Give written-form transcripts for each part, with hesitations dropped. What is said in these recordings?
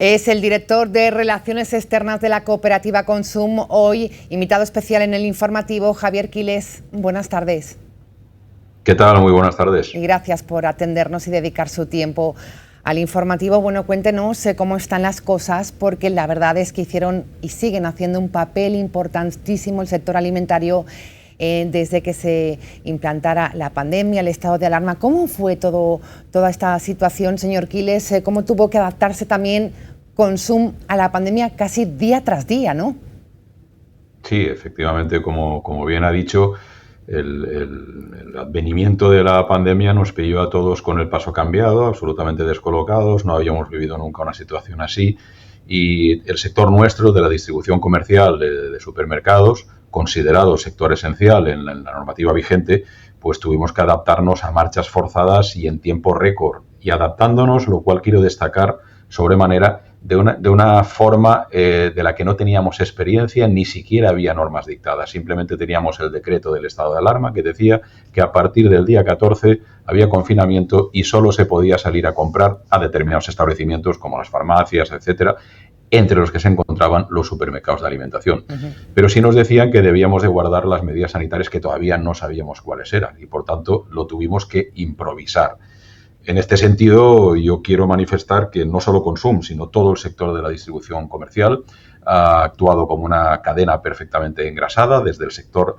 Es el director de Relaciones Externas de la cooperativa Consum, hoy invitado especial en el informativo, Javier Quiles. Buenas tardes. ¿Qué tal? Muy buenas tardes. Y gracias por atendernos y dedicar su tiempo al informativo. Bueno, cuéntenos cómo están las cosas, porque la verdad es que hicieron y siguen haciendo un papel importantísimo el sector alimentario desde que se implantara la pandemia, el estado de alarma. ¿Cómo fue toda esta situación, señor Quiles? ¿Cómo tuvo que adaptarse también Consum a la pandemia casi día tras día, no? Sí, efectivamente, como bien ha dicho, el advenimiento de la pandemia nos pilló a todos con el paso cambiado, absolutamente descolocados, no habíamos vivido nunca una situación así, y el sector nuestro de la distribución comercial de supermercados, considerado sector esencial en la normativa vigente, pues tuvimos que adaptarnos a marchas forzadas y en tiempo récord, y adaptándonos, lo cual quiero destacar sobremanera, de una forma de la que no teníamos experiencia, ni siquiera había normas dictadas. Simplemente teníamos el decreto del estado de alarma que decía que a partir del día 14 había confinamiento y solo se podía salir a comprar a determinados establecimientos como las farmacias, etcétera, entre los que se encontraban los supermercados de alimentación. Pero sí nos decían que debíamos de guardar las medidas sanitarias que todavía no sabíamos cuáles eran y, por tanto, lo tuvimos que improvisar. En este sentido, yo quiero manifestar que no solo Consum, sino todo el sector de la distribución comercial ha actuado como una cadena perfectamente engrasada, desde el sector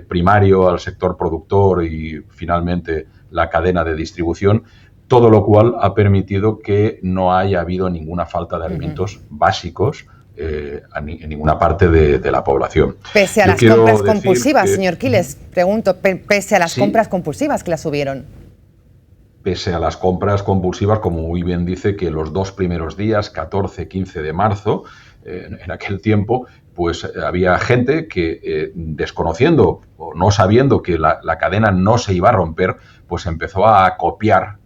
primario al sector productor y finalmente la cadena de distribución, todo lo cual ha permitido que no haya habido ninguna falta de alimentos básicos en ninguna parte de la población. Pese a las compras compulsivas, señor Quiles, pregunto, pese a las compras compulsivas que las subieron. Pese a las compras compulsivas, como muy bien dice, que los dos primeros días, 14, 15 de marzo, en aquel tiempo, pues había gente que desconociendo o no sabiendo que la cadena no se iba a romper, pues empezó a copiar,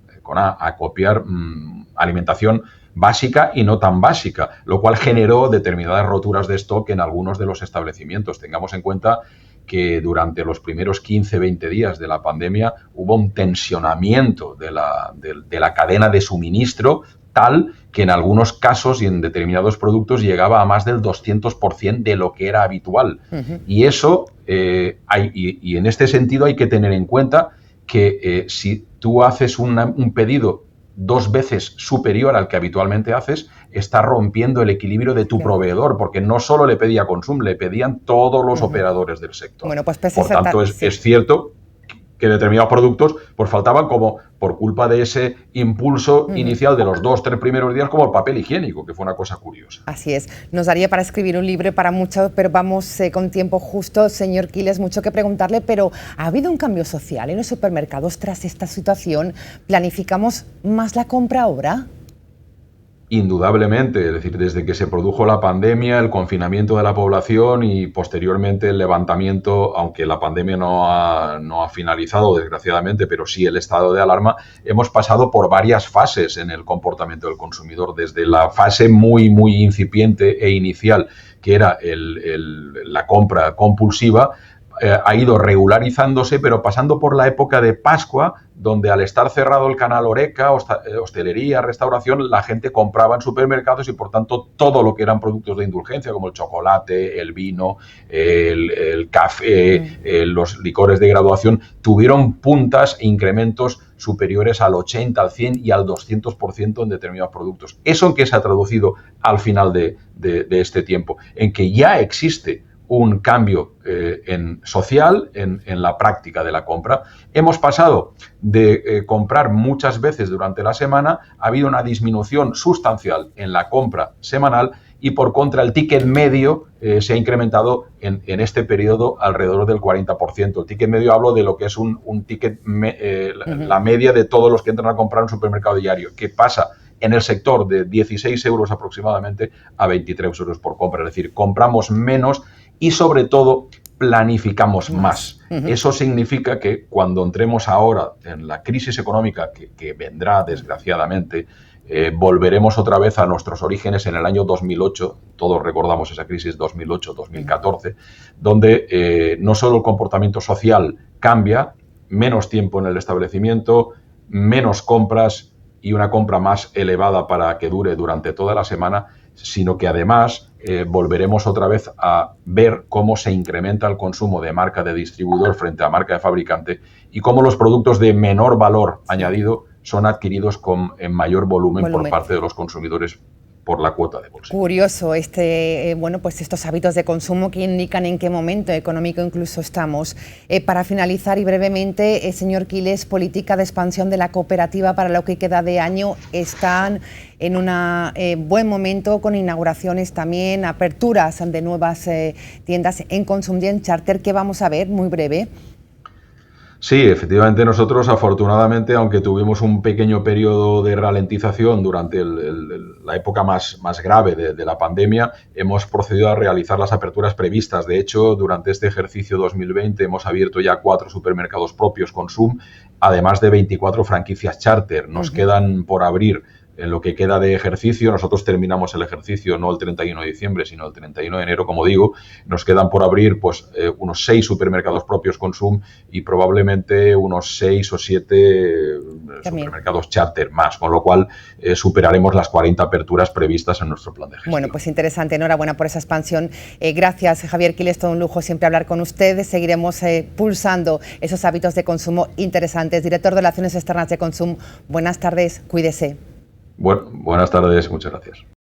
alimentación básica y no tan básica, lo cual generó determinadas roturas de stock en algunos de los establecimientos. Tengamos en cuenta que durante los primeros 15-20 días de la pandemia hubo un tensionamiento de la cadena de suministro tal que en algunos casos y en determinados productos llegaba a más del 200% de lo que era habitual. Y eso, y en este sentido hay que tener en cuenta que si tú haces un pedido 2 veces superior al que habitualmente haces, está rompiendo el equilibrio de tu proveedor, porque no solo le pedía Consum, le pedían todos los operadores del sector. Bueno, pues por tanto, es cierto que determinados productos pues faltaban como por culpa de ese impulso inicial de los 2-3 primeros días, como el papel higiénico, que fue una cosa curiosa. Así es. Nos daría para escribir un libro para mucho, pero vamos con tiempo justo. Señor Quiles, mucho que preguntarle, pero ¿ha habido un cambio social en los supermercados tras esta situación? ¿Planificamos más la compra ahora? Indudablemente, es decir, desde que se produjo la pandemia, el confinamiento de la población y posteriormente el levantamiento, aunque la pandemia no ha finalizado desgraciadamente, pero sí el estado de alarma, hemos pasado por varias fases en el comportamiento del consumidor, desde la fase muy incipiente e inicial, que era la compra compulsiva, ha ido regularizándose, pero pasando por la época de Pascua, donde al estar cerrado el canal Horeca, hostelería, restauración, la gente compraba en supermercados y por tanto todo lo que eran productos de indulgencia, como el chocolate, el vino, el café, los licores de graduación, tuvieron puntas e incrementos superiores al 80, al 100 y al 200% en determinados productos. ¿Eso en qué se ha traducido al final de este tiempo? En que ya existe un cambio social en la práctica de la compra. Hemos pasado de comprar muchas veces durante la semana, ha habido una disminución sustancial en la compra semanal y por contra el ticket medio se ha incrementado en este periodo alrededor del 40%. El ticket medio hablo de lo que es un ticket, la media de todos los que entran a comprar en un supermercado diario, que pasa en el sector de 16 euros aproximadamente a 23 euros por compra. Es decir, compramos menos y sobre todo planificamos más. Eso significa que cuando entremos ahora en la crisis económica que vendrá desgraciadamente, volveremos otra vez a nuestros orígenes en el año 2008, todos recordamos esa crisis 2008-2014, donde no solo el comportamiento social cambia, menos tiempo en el establecimiento, menos compras y una compra más elevada para que dure durante toda la semana, sino que además volveremos otra vez a ver cómo se incrementa el consumo de marca de distribuidor frente a marca de fabricante y cómo los productos de menor valor añadido son adquiridos en mayor volumen por parte de los consumidores por la cuota de bolsa. Curioso bueno, pues estos hábitos de consumo que indican en qué momento económico incluso estamos. Para finalizar y brevemente, señor Quiles, política de expansión de la cooperativa para lo que queda de año, están en un buen momento con inauguraciones también, aperturas de nuevas tiendas en Consum y en Charter. ¿Qué vamos a ver? Muy breve. Sí, efectivamente nosotros afortunadamente, aunque tuvimos un pequeño periodo de ralentización durante la época más grave de la pandemia, hemos procedido a realizar las aperturas previstas. De hecho, durante este ejercicio 2020 hemos abierto ya 4 supermercados propios Consum, además de 24 franquicias Charter. Nos quedan por abrir en lo que queda de ejercicio. Nosotros terminamos el ejercicio no el 31 de diciembre, sino el 31 de enero, como digo. Nos quedan por abrir pues unos 6 supermercados propios Consum y probablemente unos 6 o 7 supermercados Charter más, con lo cual superaremos las 40 aperturas previstas en nuestro plan de gestión. Bueno, pues interesante. Enhorabuena por esa expansión. Gracias, Javier Quiles, todo un lujo siempre hablar con usted. Seguiremos pulsando esos hábitos de consumo interesantes. Director de Relaciones Externas de Consum, buenas tardes, cuídese. Buenas tardes, muchas gracias.